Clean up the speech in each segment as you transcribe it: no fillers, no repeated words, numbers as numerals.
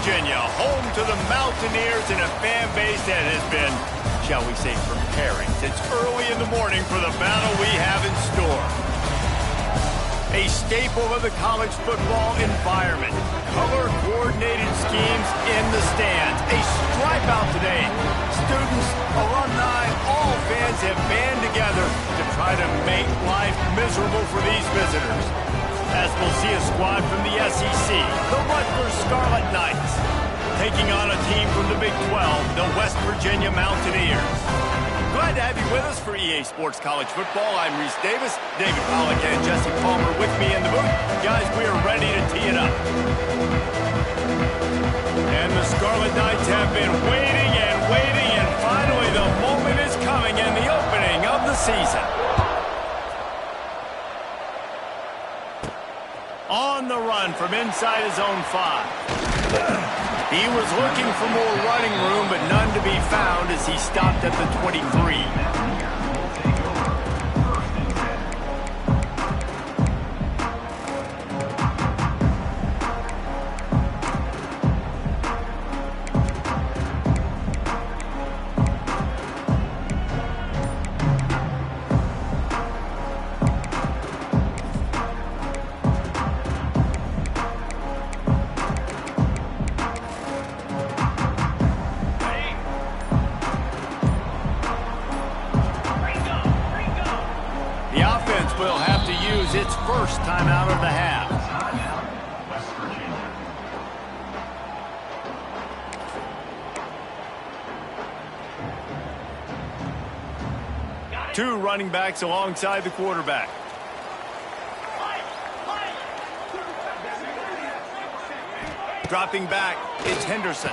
Virginia, home to the Mountaineers and a fan base that has been, shall we say, preparing since early in the morning for the battle we have in store. A staple of the college football environment. Color-coordinated schemes in the stands. A stripe out today. Students, alumni, all fans have band together to try to make life miserable for these visitors. As we'll see a squad from the SEC, the Rutgers Scarlet Knights, taking on a team from the Big 12, the West Virginia Mountaineers. Glad to have you with us for EA Sports College Football. I'm Reese Davis, David Pollack and Jesse Palmer with me in the booth. Guys, we are ready to tee it up. And the Scarlet Knights have been waiting, and finally the moment is coming in the opening of the season. On the run from inside his own 5. He was looking for more running room, but none to be found as he stopped at the 23. Will have to use its first timeout of the half. Two running backs alongside the quarterback. Dropping back, it's Henderson.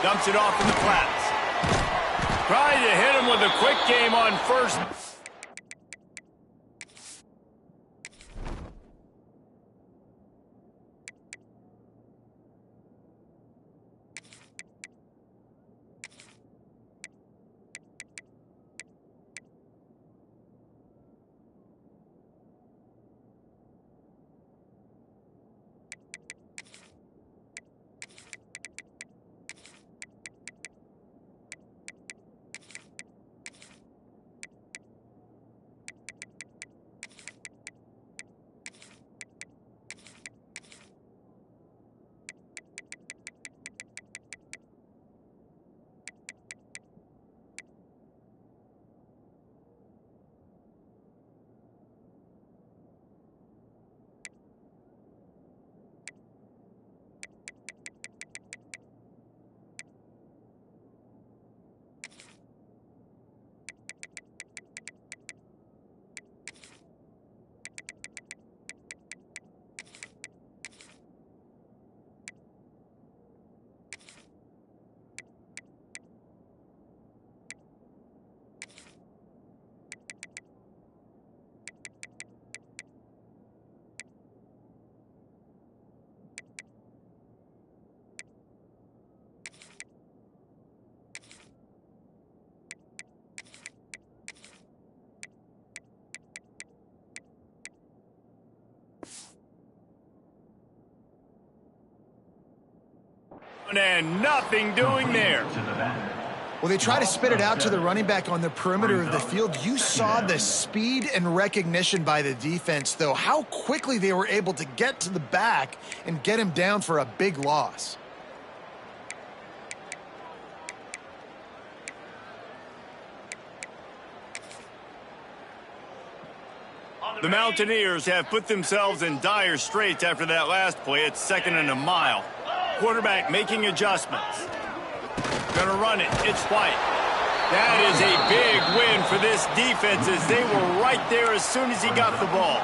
Dumps it off in the flats. Trying to hit him with a quick game on first. And nothing doing there. Well, they try to spit it out to the running back on the perimeter of the field. You saw the speed and recognition by the defense, though, how quickly they were able to get to the back and get him down for a big loss. The Mountaineers have put themselves in dire straits after that last play. It's 2nd and a mile. Quarterback making adjustments. Gonna run it. It's White. That is a big win for this defense as they were right there as soon as he got the ball.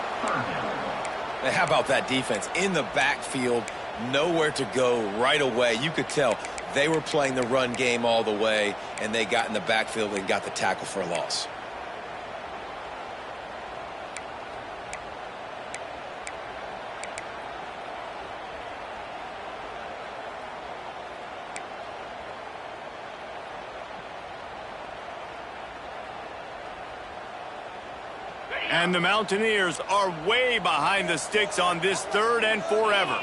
How about that defense? In the backfield, nowhere to go right away. You could tell they were playing the run game all the way, and they got in the backfield and got the tackle for a loss. And the Mountaineers are way behind the sticks on this 3rd and forever.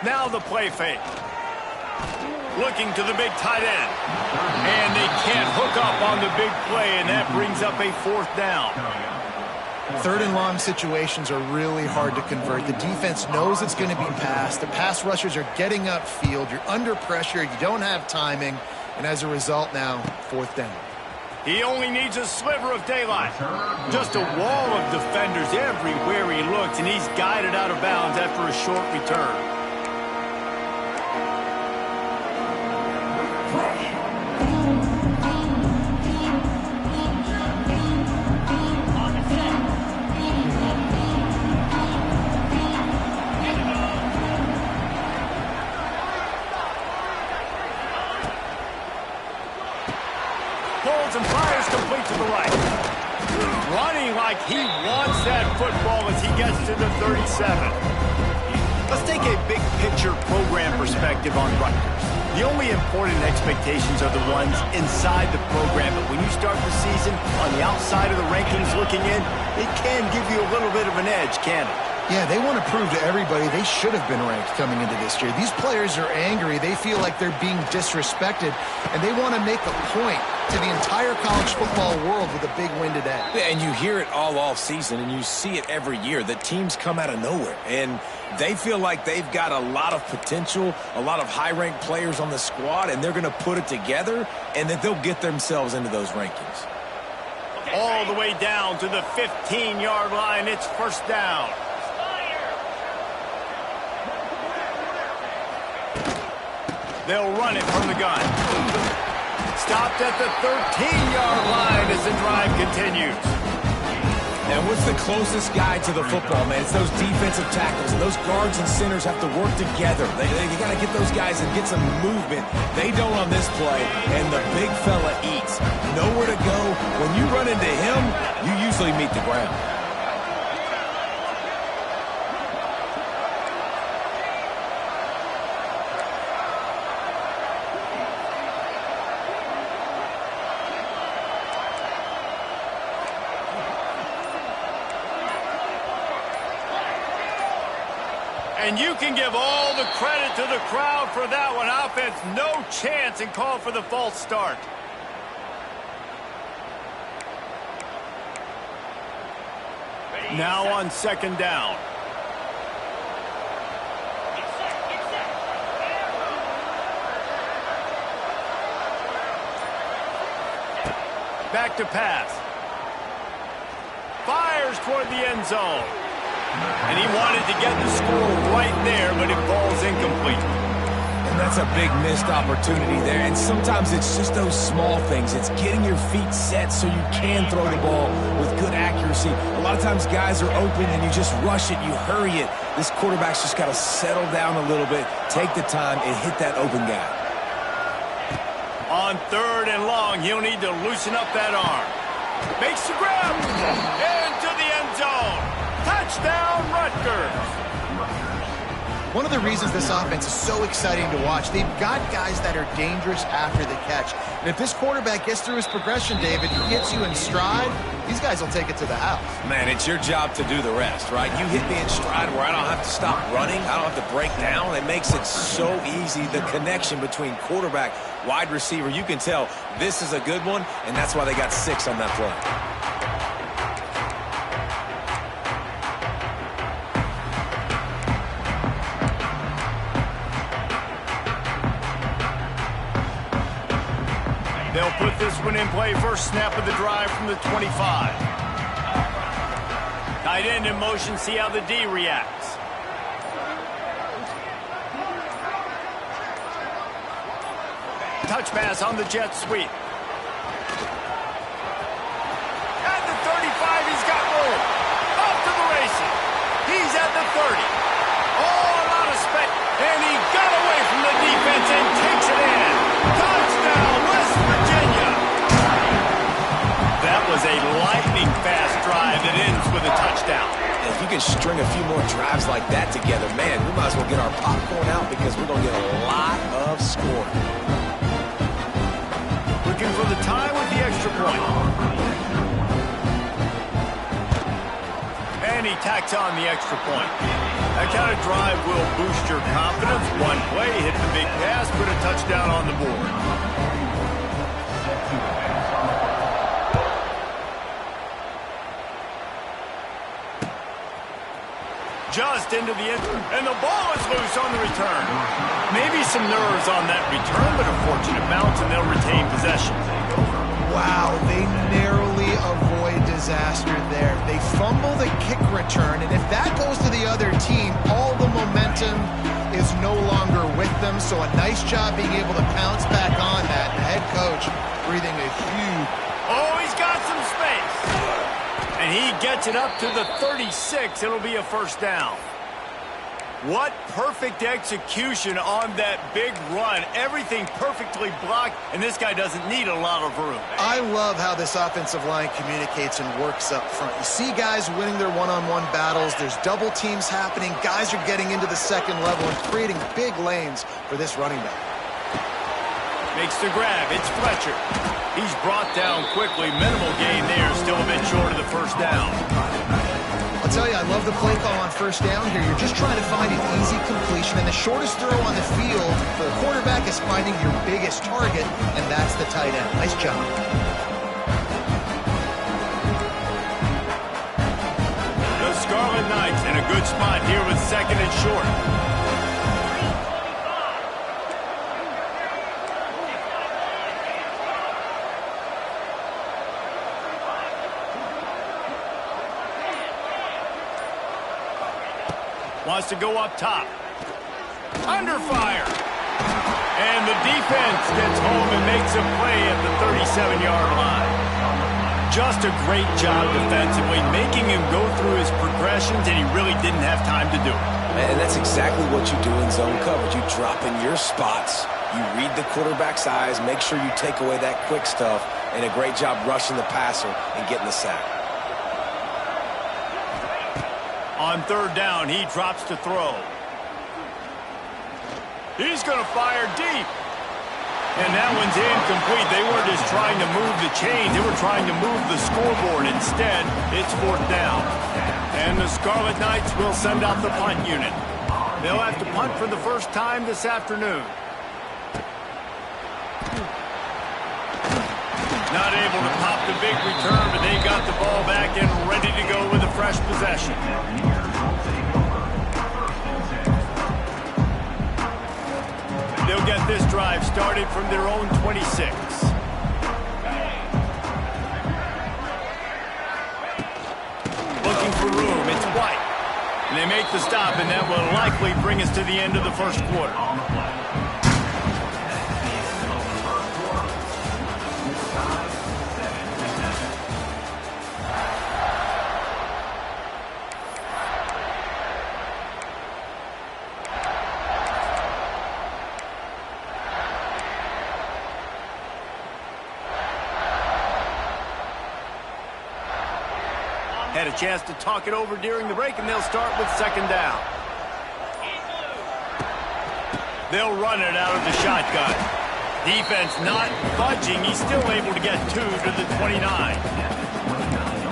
Now the play fake. Looking to the big tight end. And they can't hook up on the big play, and that brings up a 4th down. 3rd and long situations are really hard to convert. The defense knows it's going to be passed. The pass rushers are getting upfield. You're under pressure. You don't have timing. And as a result now, 4th down. He only needs a sliver of daylight. Just a wall of defenders everywhere he looks, and he's guided out of bounds after a short return. Pulls and fires complete to the right. Running like he wants that football as he gets to the 37. Let's take a big picture program perspective on Rutgers. The only important expectations are the ones inside the program, but when you start the season on the outside of the rankings looking in, it can give you a little bit of an edge, can't it? Yeah, they want to prove to everybody they should have been ranked coming into this year. These players are angry. They feel like they're being disrespected, and they want to make a point to the entire college football world with a big win today. Yeah, and you hear it all off season, and you see it every year. The teams come out of nowhere, and they feel like they've got a lot of potential, a lot of high-ranked players on the squad, and they're going to put it together, and that they'll get themselves into those rankings. All the way down to the 15-yard line. It's 1st down. They'll run it from the gun. Stopped at the 13-yard line as the drive continues. And what's the closest guy to the football, man? It's those defensive tackles. And those guards and centers have to work together. They got to get those guys and get some movement. They don't on this play, and the big fella eats. Nowhere to go. When you run into him, you usually meet the ground. And you can give all the credit to the crowd for that one. Offense, no chance, and call for the false start. Now on 2nd down. Back to pass. Fires toward the end zone. And he wanted to get the score right there, but it falls incomplete. And that's a big missed opportunity there. And sometimes it's just those small things. It's getting your feet set so you can throw the ball with good accuracy. A lot of times guys are open and you just rush it, you hurry it. This quarterback's just got to settle down a little bit, take the time, and hit that open guy. On 3rd and long, he'll need to loosen up that arm. Makes the grab. Into the end zone. Touchdown, Rutgers. One of the reasons this offense is so exciting to watch, they've got guys that are dangerous after the catch. And if this quarterback gets through his progression, David, he hits you in stride, these guys will take it to the house. Man, it's your job to do the rest, right? You hit me in stride where I don't have to stop running. I don't have to break down. It makes it so easy, the connection between quarterback, wide receiver. You can tell this is a good one, and that's why they got 6 on that play. They'll put this one in play. First snap of the drive from the 25. Tight end in motion. See how the D reacts. Touch pass on the jet sweep. At the 35, he's got room. Off to the races. He's at the 30. All out of space. And he got away from the defense and takes it in. Touchdown, West Virginia. That was a lightning-fast drive that ends with a touchdown. If you can string a few more drives like that together, man, we might as well get our popcorn out because we're going to get a lot of scoring. Looking for the tie with the extra point. And he tacks on the extra point. That kind of drive will boost your confidence. One play, hit the big pass, put a touchdown on the board. Just into the end, and the ball is loose on the return. Maybe some nerves on that return, but a fortunate bounce, and they'll retain possession. Wow, they narrowly avoid disaster there. They fumble the kick return, and if that goes to the other team, all the momentum is no longer with them. So a nice job being able to pounce back on that. And the head coach breathing a huge... Oh, he's got some space. And he gets it up to the 36. It'll be a first down. What perfect execution on that big run. Everything perfectly blocked, and this guy doesn't need a lot of room. I love how this offensive line communicates and works up front. You see guys winning their one-on-one battles. There's double teams happening. Guys are getting into the second level and creating big lanes for this running back. Makes the grab. It's Fletcher. He's brought down quickly. Minimal gain there. Still a bit short of the first down. I'll tell you, I love the play call on first down here. You're just trying to find an easy completion, and the shortest throw on the field for the quarterback is finding your biggest target, and that's the tight end. Nice job. The Scarlet Knights in a good spot here with second and short. Wants to go up top. Under fire. And the defense gets home and makes a play at the 37-yard line. Just a great job defensively, making him go through his progressions, and he really didn't have time to do it. And that's exactly what you do in zone coverage. You drop in your spots, you read the quarterback's eyes, make sure you take away that quick stuff, and a great job rushing the passer and getting the sack. On third down, he drops to throw. He's going to fire deep. And that one's incomplete. They weren't just trying to move the chains. They were trying to move the scoreboard. Instead, it's fourth down. And the Scarlet Knights will send out the punt unit. They'll have to punt for the first time this afternoon. Not able to pop the big return, but they got the ball back and ready to go with a fresh possession. They'll get this drive started from their own 26. Looking for room. It's White. And they make the stop, and that will likely bring us to the end of the first quarter. Had a chance to talk it over during the break, and they'll start with second down. They'll run it out of the shotgun. Defense not budging. He's still able to get 2 to the 29.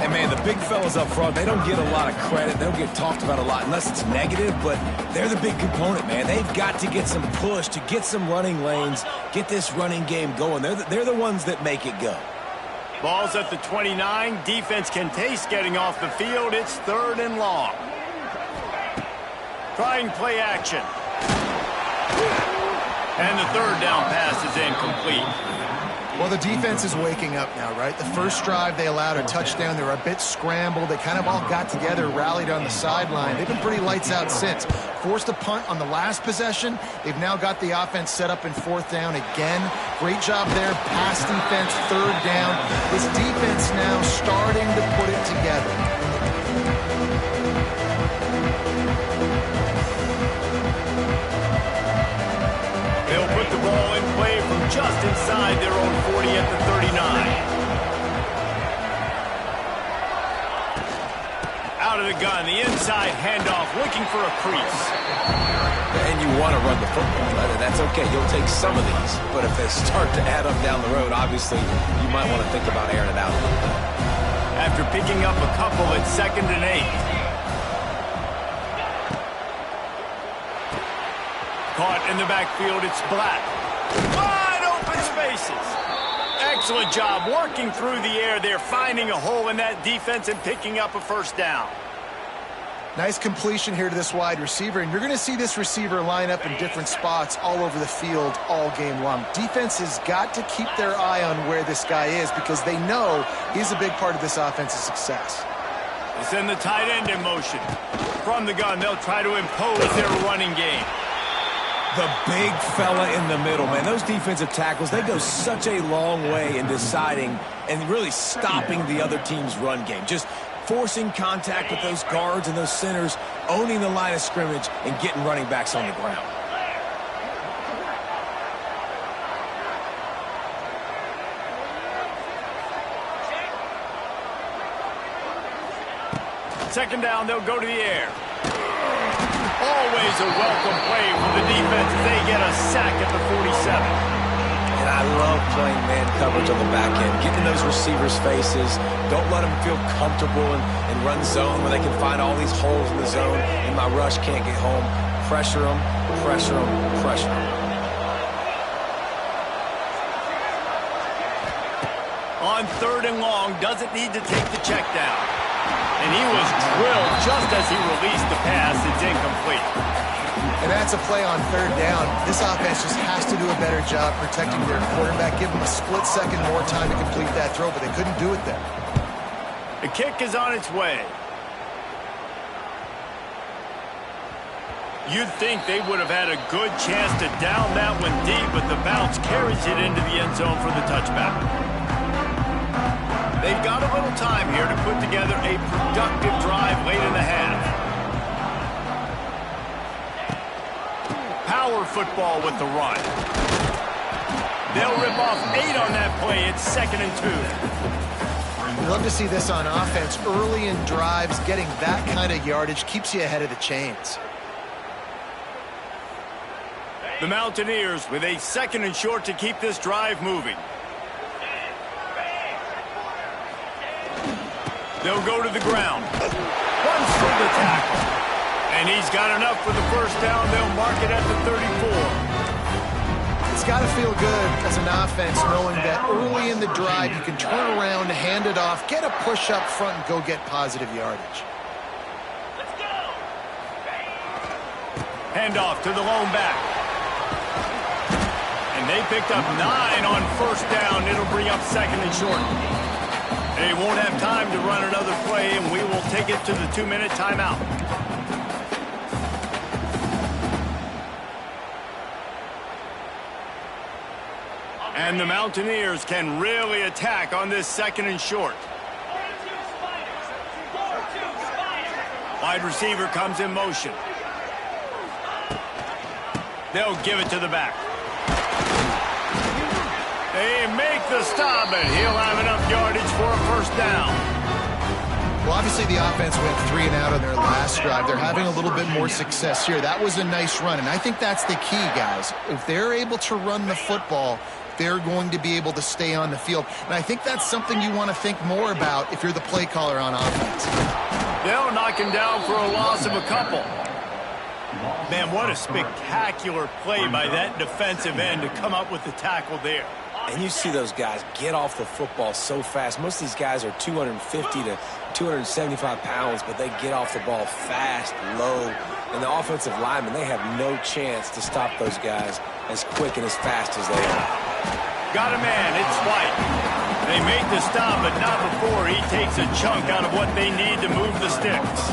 And, man, the big fellas up front, they don't get a lot of credit. They don't get talked about a lot unless it's negative, but they're the big component, man. They've got to get some push, to get some running lanes, get this running game going. They're the ones that make it go. Ball's at the 29. Defense can taste getting off the field. It's third and long. Trying play action. And the third down pass is incomplete. Well, the defense is waking up now, right? The first drive, they allowed a touchdown. They were a bit scrambled. They kind of all got together, rallied on the sideline. They've been pretty lights out since. Forced a punt on the last possession. They've now got the offense set up in fourth down again. Great job there. Pass defense, third down. This defense now starting to put it together. They'll put the ball in play from just inside their own 40 at the 39. Out of the gun, the inside handoff, looking for a crease. And you want to run the football. That's okay. You'll take some of these. But if they start to add up down the road, obviously, you might want to think about airing it out. After picking up a couple, it's 2nd and 8. Caught in the backfield, it's Black. Wide open spaces. Excellent job working through the air there, finding a hole in that defense and picking up a first down. Nice completion here to this wide receiver, and you're going to see this receiver line up in different spots all over the field all game long. Defense has got to keep their eye on where this guy is because they know he's a big part of this offense's success. They send the tight end in motion. From the gun, they'll try to impose their running game. The big fella in the middle, man. Those defensive tackles, they go such a long way in deciding and really stopping the other team's run game. Just forcing contact with those guards and those centers, owning the line of scrimmage, and getting running backs on the ground. Second down, they'll go to the air. Always a welcome play from the defense as they get a sack at the 47. And I love playing man coverage on the back end, getting in those receivers' faces. Don't let them feel comfortable and run zone where they can find all these holes in the zone and my rush can't get home. Pressure them, pressure them, pressure them. On 3rd and long, doesn't need to take the check down. And he was drilled just as he released the pass. It's incomplete. And that's a play on 3rd down. This offense just has to do a better job protecting their quarterback. Give them a split second more time to complete that throw, but they couldn't do it there. The kick is on its way. You'd think they would have had a good chance to down that one deep, but the bounce carries it into the end zone for the touchback. They've got a little time here to put together a productive drive late in the half. Power football with the run. They'll rip off 8 on that play. It's 2nd and 2. You love to see this on offense. Early in drives, getting that kind of yardage keeps you ahead of the chains. The Mountaineers with a 2nd and short to keep this drive moving. They'll go to the ground. Runs through the tackle. And he's got enough for the first down. They'll mark it at the 34. It's got to feel good as an offense knowing that early in the drive you can turn around, hand it off, get a push up front, and go get positive yardage. Let's go. Hand off to the lone back. And they picked up 9 on first down. It'll bring up 2nd and short. They won't have time to run another play, and we will take it to the 2-minute timeout. And the Mountaineers can really attack on this 2nd and short. Wide receiver comes in motion. They'll give it to the back. They make the stop, and he'll have enough yardage for a first down. Well, obviously the offense went 3 and out on their last drive. They're having a little bit more success here. That was a nice run, and I think that's the key, guys. If they're able to run the football, they're going to be able to stay on the field. And I think that's something you want to think more about if you're the play caller on offense. They'll knock him down for a loss of a couple. Man, what a spectacular play by that defensive end to come up with the tackle there. And you see those guys get off the football so fast. Most of these guys are 250 to 275 pounds, but they get off the ball fast, low. And the offensive linemen, they have no chance to stop those guys as quick and as fast as they are. Got a man, it's White. They make the stop, but not before he takes a chunk out of what they need to move the sticks.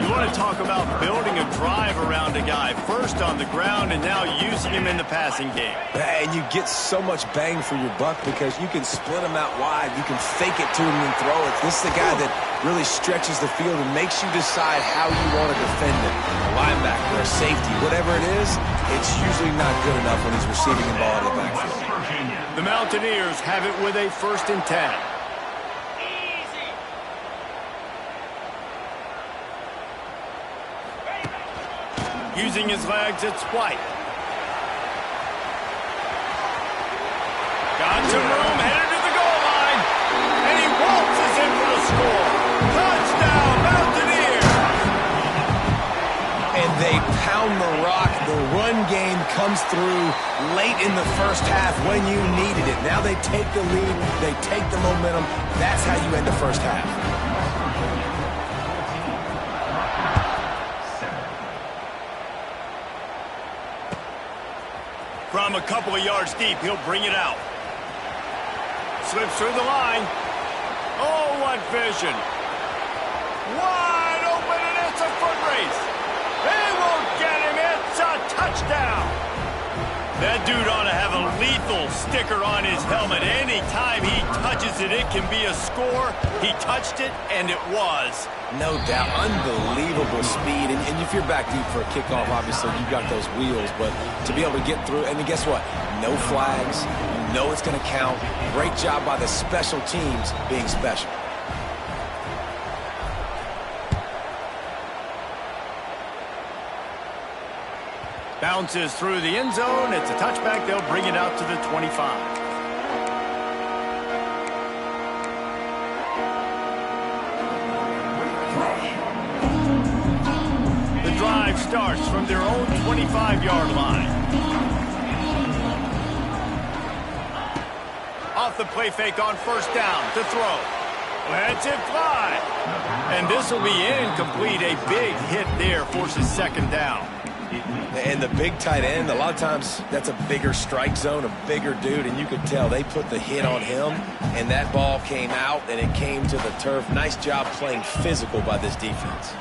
You want to talk about building a drive around a guy, first on the ground and now using him in the passing game. And you get so much bang for your buck because you can split him out wide. You can fake it to him and throw it. This is the guy that really stretches the field and makes you decide how you want to defend it. A linebacker, a safety, whatever it is, it's usually not good enough when he's receiving the ball in the backfield. The Mountaineers have it with a 1st and 10. Using his legs, it's White. Got some room, headed to the goal line. And he waltzes in for the score. Touchdown, Mountaineers! And they pound the rock. The comes through late in the first half when you needed it. Now they take the lead, they take the momentum. That's how you end the first half. From a couple of yards deep, he'll bring it out. Slips through the line. Oh, what vision. Wide open, and it's a foot race. They won't get him. It's a touchdown. That dude ought to have a lethal sticker on his helmet. Anytime he touches it, it can be a score. He touched it, and it was. No doubt. Unbelievable speed. And if you're back deep for a kickoff, obviously, you've got those wheels. But to be able to get through, and then guess what? No flags. You know it's going to count. Great job by the special teams being special. Bounces through the end zone. It's a touchback. They'll bring it out to the 25. The drive starts from their own 25-yard line. Off the play fake on first down to throw. Lets it fly. And this will be incomplete. A big hit there forces second down. And the big tight end, a lot of times that's a bigger strike zone, a bigger dude, and you could tell they put the hit on him, and that ball came out, and it came to the turf. Nice job playing physical by this defense.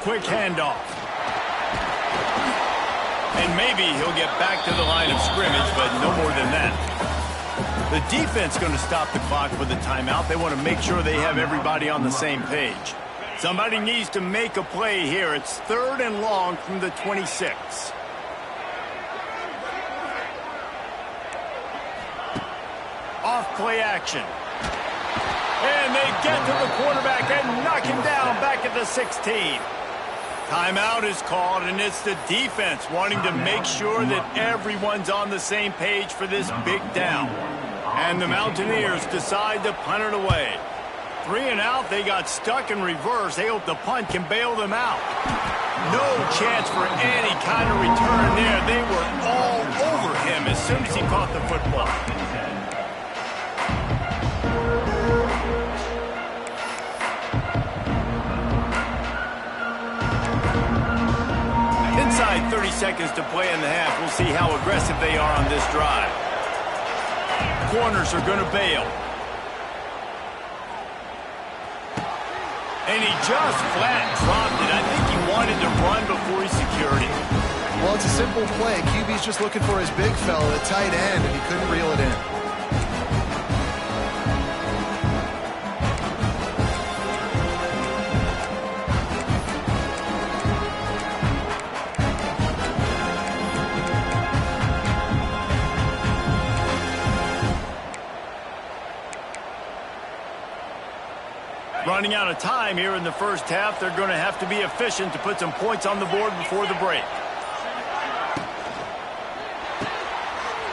Quick handoff. And maybe he'll get back to the line of scrimmage, but no more than that. The defense going to stop the clock with a timeout. They want to make sure they have everybody on the same page. Somebody needs to make a play here. It's 3rd and long from the 26. Off play action. And they get to the quarterback and knock him down back at the 16. Timeout is called, and it's the defense wanting to make sure that everyone's on the same page for this big down. And the Mountaineers decide to punt it away. 3 and out, they got stuck in reverse. They hope the punt can bail them out. No chance for any kind of return there. They were all over him as soon as he caught the football. Inside 30 seconds to play in the half. We'll see how aggressive they are on this drive. Corners are going to bail. And he just flat dropped it. I think he wanted to run before he secured it. Well, it's a simple play. QB's just looking for his big fella, the tight end, and he couldn't reel it in. Running out of time here in the first half. They're going to have to be efficient to put some points on the board before the break.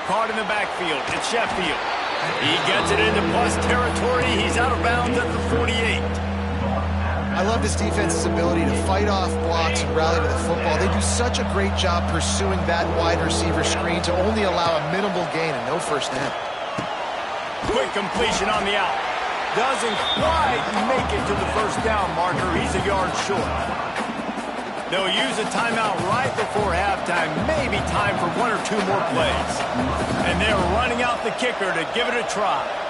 Caught in the backfield. It's Sheffield. He gets it into plus territory. He's out of bounds at the 48. I love this defense's ability to fight off blocks and rally to the football. They do such a great job pursuing that wide receiver screen to only allow a minimal gain and no first down. Quick completion on the out. Doesn't quite make it to the first down marker. He's a yard short. They'll use a timeout right before halftime. Maybe time for 1 or 2 more plays. And they're running out the kicker to give it a try.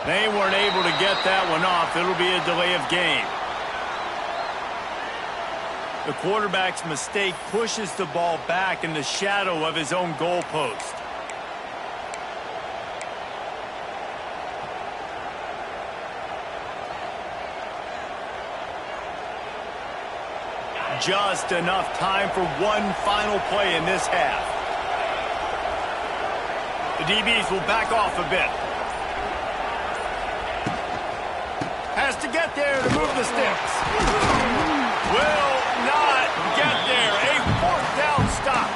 They weren't able to get that one off. It'll be a delay of game. The quarterback's mistake pushes the ball back in the shadow of his own goalpost. Just enough time for one final play in this half. The DBs will back off a bit. Has to get there to move the sticks. will not get there. A fourth down stop.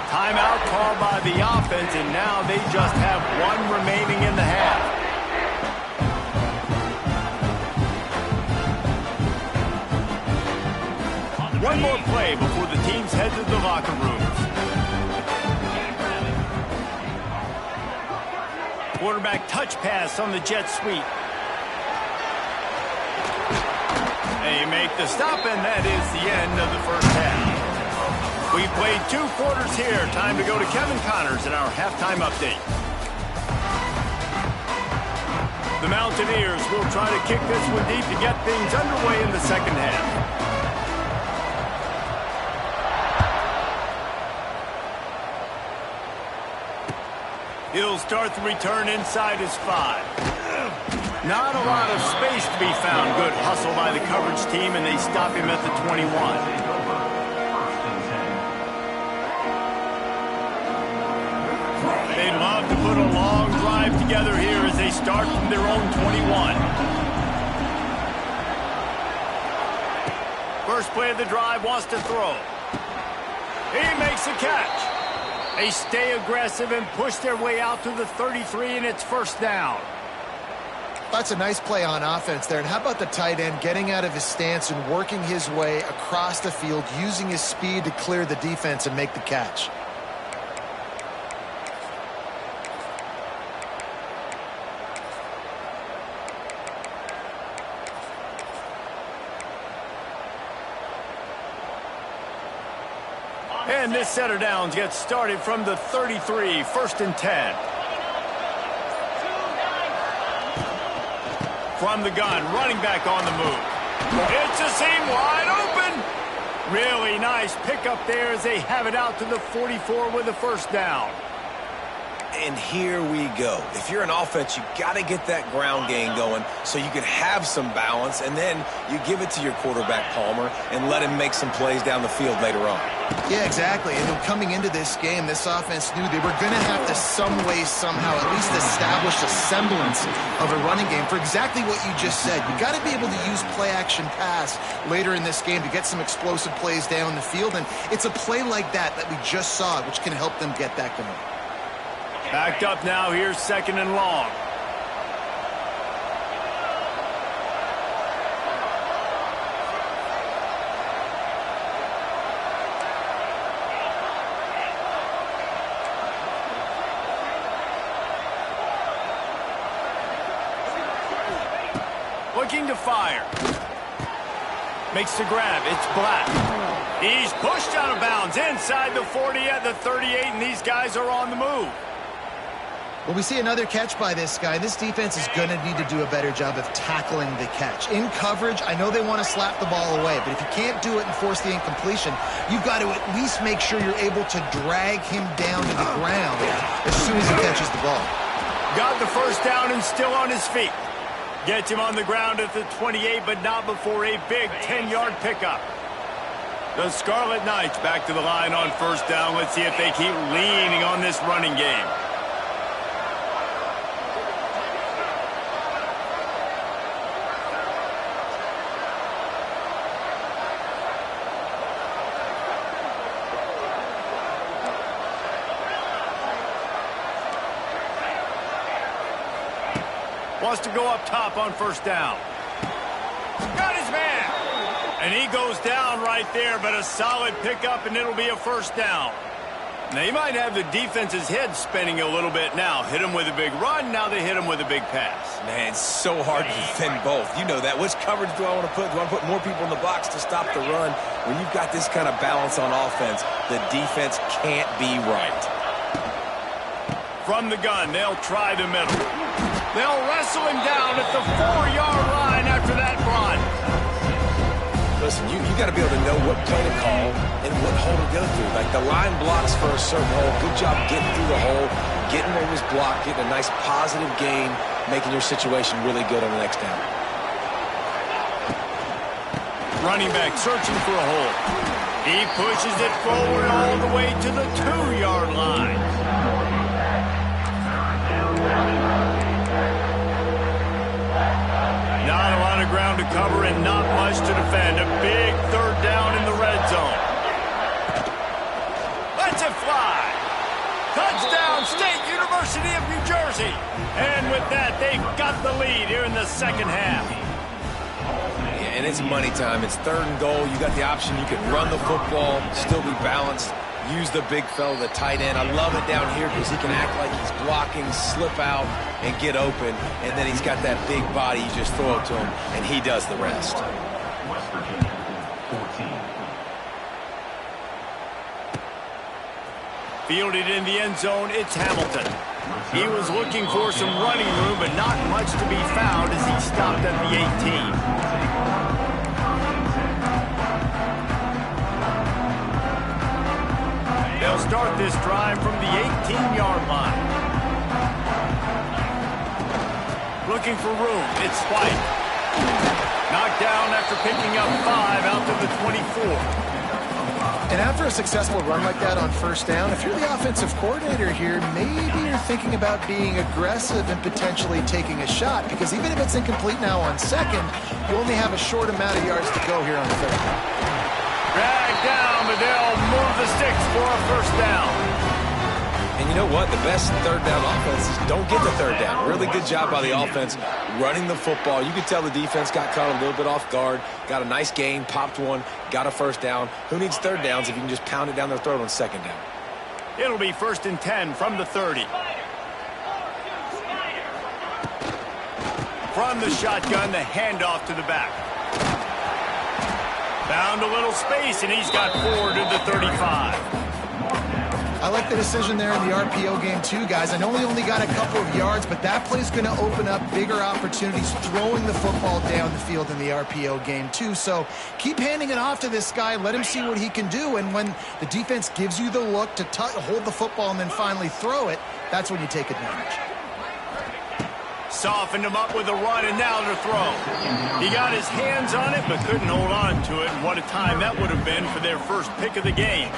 Timeout called by the offense, and now they just have one remaining in the half. One more play before the teams head to the locker rooms. Quarterback touch pass on the jet sweep. They make the stop, and that is the end of the first half. We played 2 quarters here. Time to go to Kevin Connors in our halftime update. The Mountaineers will try to kick this one deep to get things underway in the second half. He'll start the return inside his 5. Not a lot of space to be found. Good hustle by the coverage team, and they stop him at the 21. They'd love to put a long drive together here as they start from their own 21. First play of the drive, wants to throw. He makes a catch. They stay aggressive and push their way out to the 33, and it's first down. That's a nice play on offense there. And how about the tight end getting out of his stance and working his way across the field, using his speed to clear the defense and make the catch. And this set of downs gets started from the 33, first and 10. From the gun, running back on the move. It's a seam wide open. Really nice pickup there as they have it out to the 44 with a first down. And here we go. If you're an offense, you got to get that ground game going so you can have some balance, and then you give it to your quarterback, Palmer, and let him make some plays down the field later on. Yeah, exactly. And coming into this game, this offense knew they were going to have to some way, somehow, at least establish a semblance of a running game for exactly what you just said. You got to be able to use play-action pass later in this game to get some explosive plays down the field, and it's a play like that we just saw, which can help them get that going. Backed up now, here's second and long. Looking to fire. Makes the grab, it's Black. He's pushed out of bounds inside the 40 at the 38, and these guys are on the move. Well, we see another catch by this guy. This defense is going to need to do a better job of tackling the catch. In coverage, I know they want to slap the ball away, but if you can't do it and force the incompletion, you've got to at least make sure you're able to drag him down to the ground as soon as he catches the ball. Got the first down and still on his feet. Gets him on the ground at the 28, but not before a big 10-yard pickup. The Scarlet Knights back to the line on first down. Let's see if they keep leaning on this running game. Wants to go up top on first down. Got his man. And he goes down right there, but a solid pickup, and it'll be a first down. Now, you might have the defense's head spinning a little bit now. Hit him with a big run, now they hit him with a big pass. Man, it's so hard to defend both. You know that. Which coverage do I want to put? Do I want to put more people in the box to stop the run? When you've got this kind of balance on offense, the defense can't be right. From the gun, they'll try the middle. They'll wrestle him down at the 4-yard line after that run. Listen, you got to be able to know what play to call and what hole to go through. Like the line blocks for a certain hole. Good job getting through the hole, getting what was blocked, getting a nice positive gain, making your situation really good on the next down. Running back searching for a hole. He pushes it forward all the way to the 2-yard line. Not a lot of ground to cover and not much to defend. A big Lets it fly. Touchdown, State University of New Jersey. And with that, they've got the lead here in the second half. Yeah, and it's money time. It's 3rd and goal. You got the option. You can run the football, still be balanced, use the big fella, the tight end. I love it down here because he can act like he's blocking, slip out, and get open. And then he's got that big body. You just throw it to him, and he does the rest. West Virginia, 14. Fielded in the end zone, it's Hamilton. He was looking for some running room, but not much to be found as he stopped at the 18. They'll start this drive from the 18-yard line. Looking for room, it's Spike. Knocked down after picking up 5 out to the 24. And after a successful run like that on first down, if you're the offensive coordinator here, maybe you're thinking about being aggressive and potentially taking a shot, because even if it's incomplete now on second, you only have a short amount of yards to go here on third. Dragged down, but they'll move the sticks for a first down. And you know what? The best 3rd down offenses don't get the 3rd down. Really good job by the offense running the football. You could tell the defense got caught a little bit off guard, got a nice gain, popped one, got a first down. Who needs 3rd downs if you can just pound it down their throat on 2nd down? It'll be 1st and 10 from the 30. From the shotgun, the handoff to the back. Found a little space, and he's got 4 to the 35. I like the decision there in the RPO game too, guys. I know he only got a couple of yards, but that play's going to open up bigger opportunities throwing the football down the field in the RPO game too. So keep handing it off to this guy. Let him see what he can do. And when the defense gives you the look to hold the football and then finally throw it, that's when you take advantage. Softened him up with a run, and now to throw. He got his hands on it, but couldn't hold on to it. And what a time that would have been for their first pick of the game.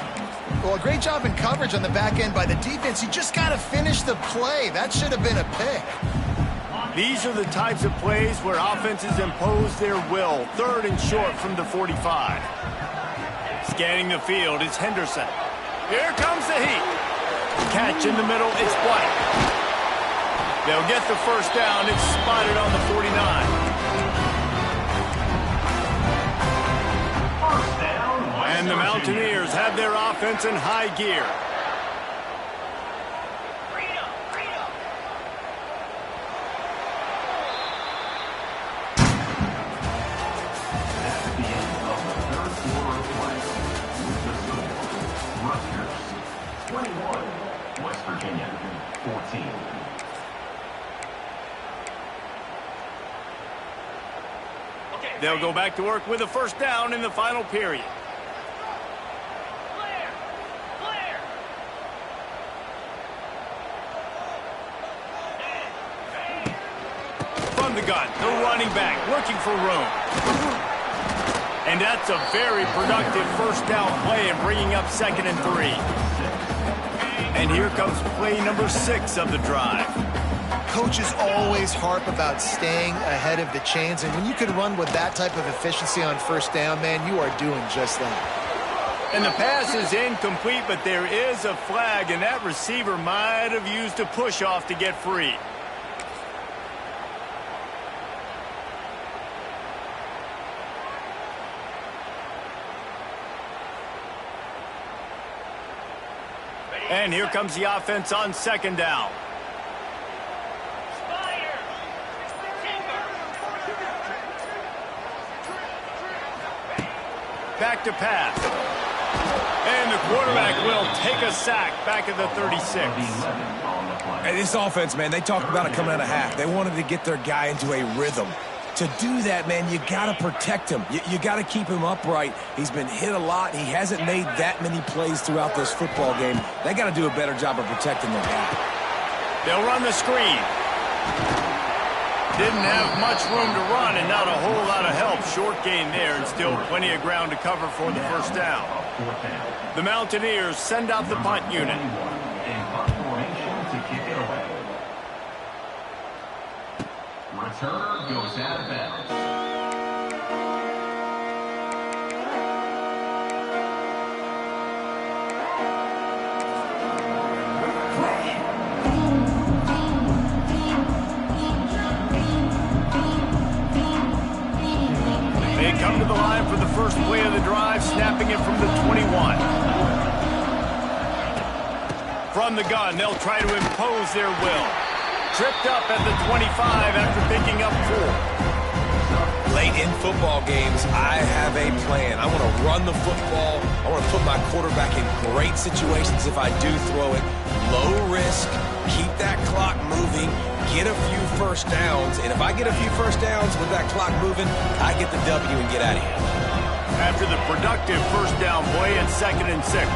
Well, a great job in coverage on the back end by the defense. You just got to finish the play. That should have been a pick. These are the types of plays where offenses impose their will. 3rd and short from the 45. Scanning the field, it's Henderson. Here comes the heat. Catch in the middle, it's White. They'll get the first down. It's spotted on the 49. And the Mountaineers have their offense in high gear. At the end of the 3rd quarter of play, the score, Rutgers 21, West Virginia 14. They'll go back to work with a first down in the final period. From the gun, the running back looking for room. And that's a very productive first down play and bringing up 2nd and 3. And here comes play number 6 of the drive. Coaches always harp about staying ahead of the chains, and when you can run with that type of efficiency on first down, man, you are doing just that. And the pass is incomplete, but there is a flag, and that receiver might have used a push-off to get free. And here comes the offense on 2nd down. Back to pass. And the quarterback will take a sack back at the 36. Hey, this offense, man, they talked about it coming out of half. They wanted to get their guy into a rhythm. To do that, man, you got to protect him. You got to keep him upright. He's been hit a lot. He hasn't made that many plays throughout this football game. They got to do a better job of protecting their guy. They'll run the screen. Didn't have much room to run and not a whole lot of help. Short gain there and still plenty of ground to cover for the first down. The Mountaineers send out the punt unit. Returner goes out of bounds. come to the line for the first play of the drive, snapping it from the 21. From the gun, they'll try to impose their will. Tripped up at the 25 after picking up 4. Late in football games, I have a plan. I want to run the football. I want to put my quarterback in great situations if I do throw it. Low risk, keep that clock moving, get a few first downs. And if I get a few first downs with that clock moving, I get the W and get out of here. After the productive first down play at 2nd and 6.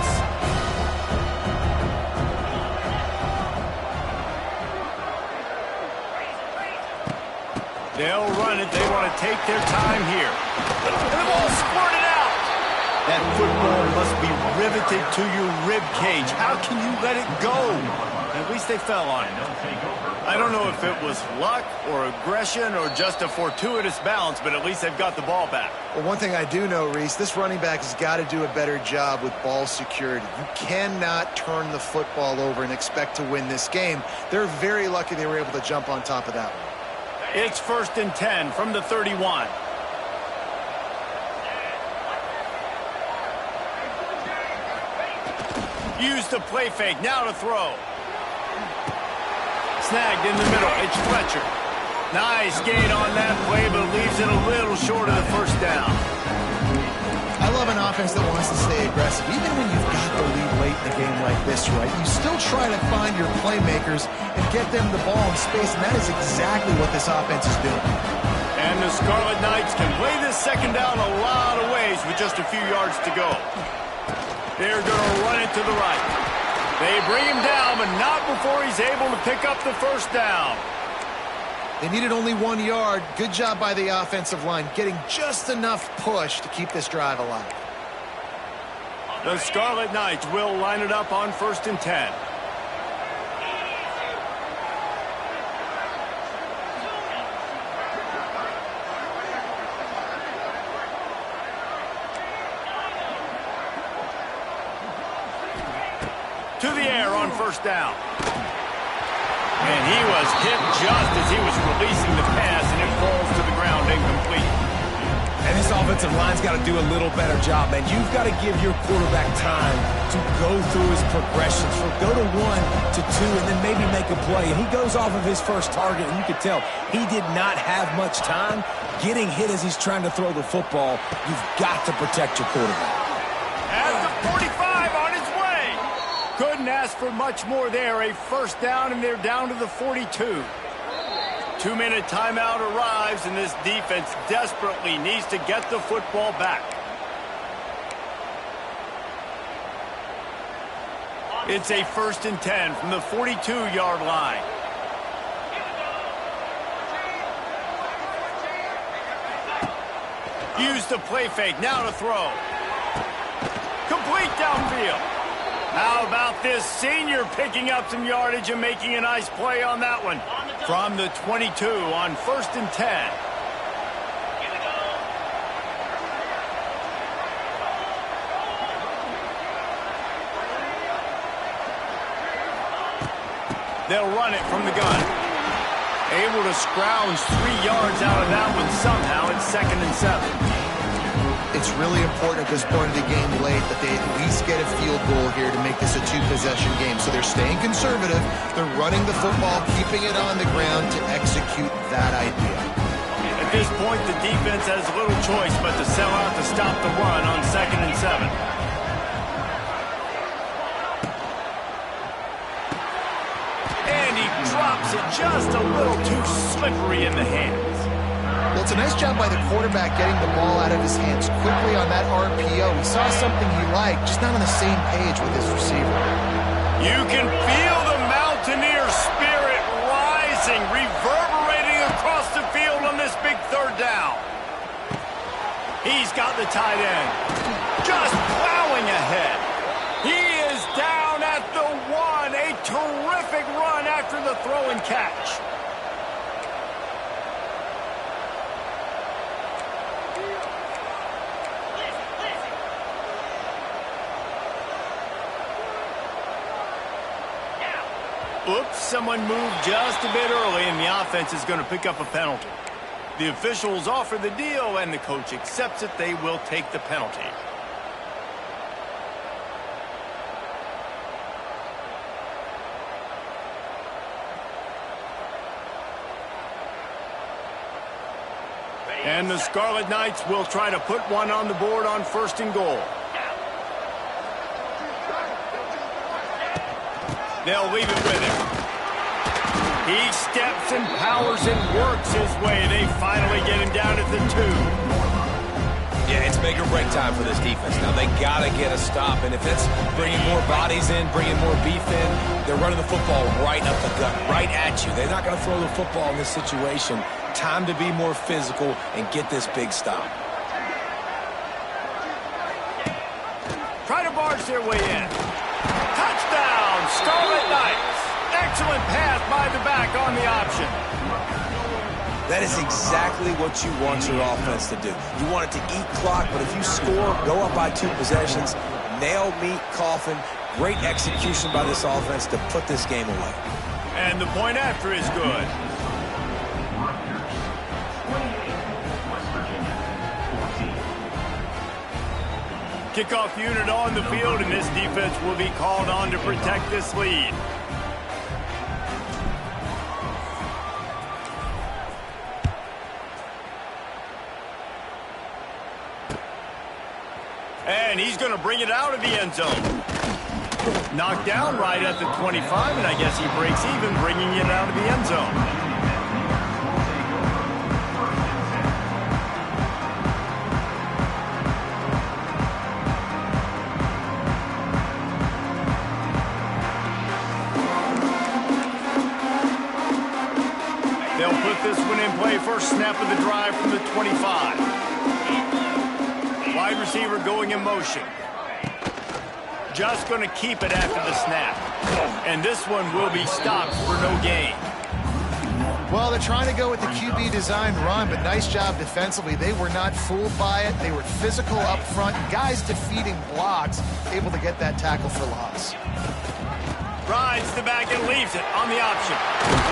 They'll run it. They want to take their time here. And the ball squirted out. That football must be riveted to your rib cage. How can you let it go? At least they fell on it. I don't know if it was luck or aggression or just a fortuitous bounce, but at least they've got the ball back. Well, one thing I do know, Reese, this running back has got to do a better job with ball security. You cannot turn the football over and expect to win this game. They're very lucky they were able to jump on top of that one. It's 1st and 10 from the 31. Use the play fake. Now to throw. Snagged in the middle. It's Fletcher. Nice gain on that play, but leaves it a little short of the first down. I love an offense that wants to stay aggressive. Even when you've got the lead late in a game like this, right, you still try to find your playmakers and get them the ball in space, and that is exactly what this offense is doing. And the Scarlet Knights can play this second down a lot of ways with just a few yards to go. They're going to run it to the right. They bring him down, but not before he's able to pick up the first down. They needed only 1 yard. Good job by the offensive line, getting just enough push to keep this drive alive. The Scarlet Knights will line it up on 1st and 10. To the air on first down. And he was hit just as he was releasing the pass, and it falls to the ground incomplete. And this offensive line's got to do a little better job, man. You've got to give your quarterback time to go through his progressions, from go to 1 to 2, and then maybe make a play. And he goes off of his first target, and you can tell he did not have much time getting hit as he's trying to throw the football. You've got to protect your quarterback. At the 45 on his way. Couldn't ask for much more there. A first down, and they're down to the 42. 2-minute timeout arrives, and this defense desperately needs to get the football back. It's a 1st and 10 from the 42-yard line. Use the play fake. Now to throw. Complete downfield. How about this senior picking up some yardage and making a nice play on that one? From the 22 on 1st and 10. They'll run it from the gun. Able to scrounge 3 yards out of that one somehow. It's 2nd and 7. It's really important at this point of the game late that they at least get a field goal here to make this a 2-possession game. So they're staying conservative. They're running the football, keeping it on the ground to execute that idea. At this point, the defense has little choice but to sell out to stop the run on 2nd and 7. And he drops it just a little too slippery in the hands. Well, it's a nice job by the quarterback getting the ball out of his hands quickly on that RPO. He saw something he liked, just not on the same page with his receiver. You can feel the Mountaineer spirit rising, reverberating across the field on this big 3rd down. He's got the tight end, just plowing ahead. He is down at the 1, a terrific run after the throw and catch. Oops, someone moved just a bit early, and the offense is going to pick up a penalty. The officials offer the deal, and the coach accepts it. They will take the penalty. And the Scarlet Knights will try to put one on the board on 1st and goal. They'll leave it with him. He steps and powers and works his way. They finally get him down at the 2. Yeah, it's make or break time for this defense. Now, they got to get a stop, and if it's bringing more bodies in, bringing more beef in, they're running the football right up the gut, right at you. They're not going to throw the football in this situation. Time to be more physical and get this big stop. Try to barge their way in. Touchdown, Scarlet Knights. Excellent pass by the back on the option. That is exactly what you want your offense to do. You want it to eat clock, but if you score, go up by 2 possessions, nail, meet, coffin. Great execution by this offense to put this game away. And the point after is good. Kickoff unit on the field, and this defense will be called on to protect this lead. And he's going to bring it out of the end zone. Knocked down right at the 25, and I guess he breaks even, bringing it out of the end zone. They'll put this one in play. First snap of the drive from the 25. Wide receiver going in motion. Just going to keep it after the snap. And this one will be stopped for no gain. Well, they're trying to go with the QB design run, but nice job defensively. They were not fooled by it. They were physical up front. Guys defeating blocks, able to get that tackle for loss. Rides the back and leaves it on the option.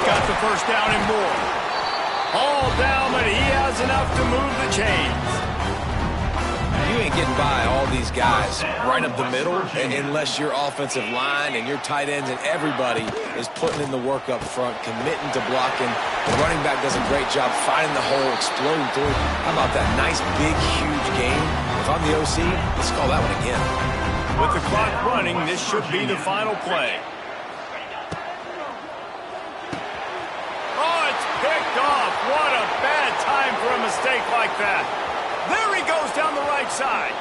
Got the first down and more. All down, but he has enough to move the chains. You ain't getting by all these guys right up the middle unless your offensive line and your tight ends and everybody is putting in the work up front, committing to blocking. The running back does a great job finding the hole, exploding through. How about that nice, big, huge game? If I'm the OC, let's call that one again. With the clock running, this should be the final play. Oh, it's picked off. What a bad time for a mistake like that. There he goes down the right side.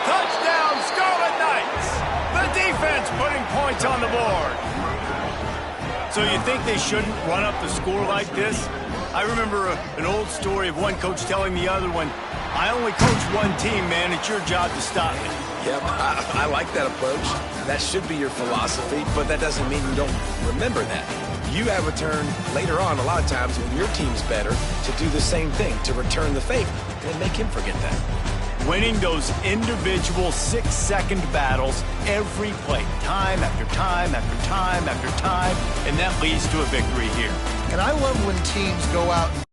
Touchdown, Scarlet Knights. The defense putting points on the board. So you think they shouldn't run up the score like this? I remember an old story of one coach telling the other one, I only coach one team, man. It's your job to stop me. Yep, I like that approach. That should be your philosophy, but that doesn't mean you don't remember that. You have a turn later on, a lot of times, when your team's better, to do the same thing, to return the favor, and make him forget that. Winning those individual 6-second battles every play, time after time after time after time, and that leads to a victory here. And I love when teams go out and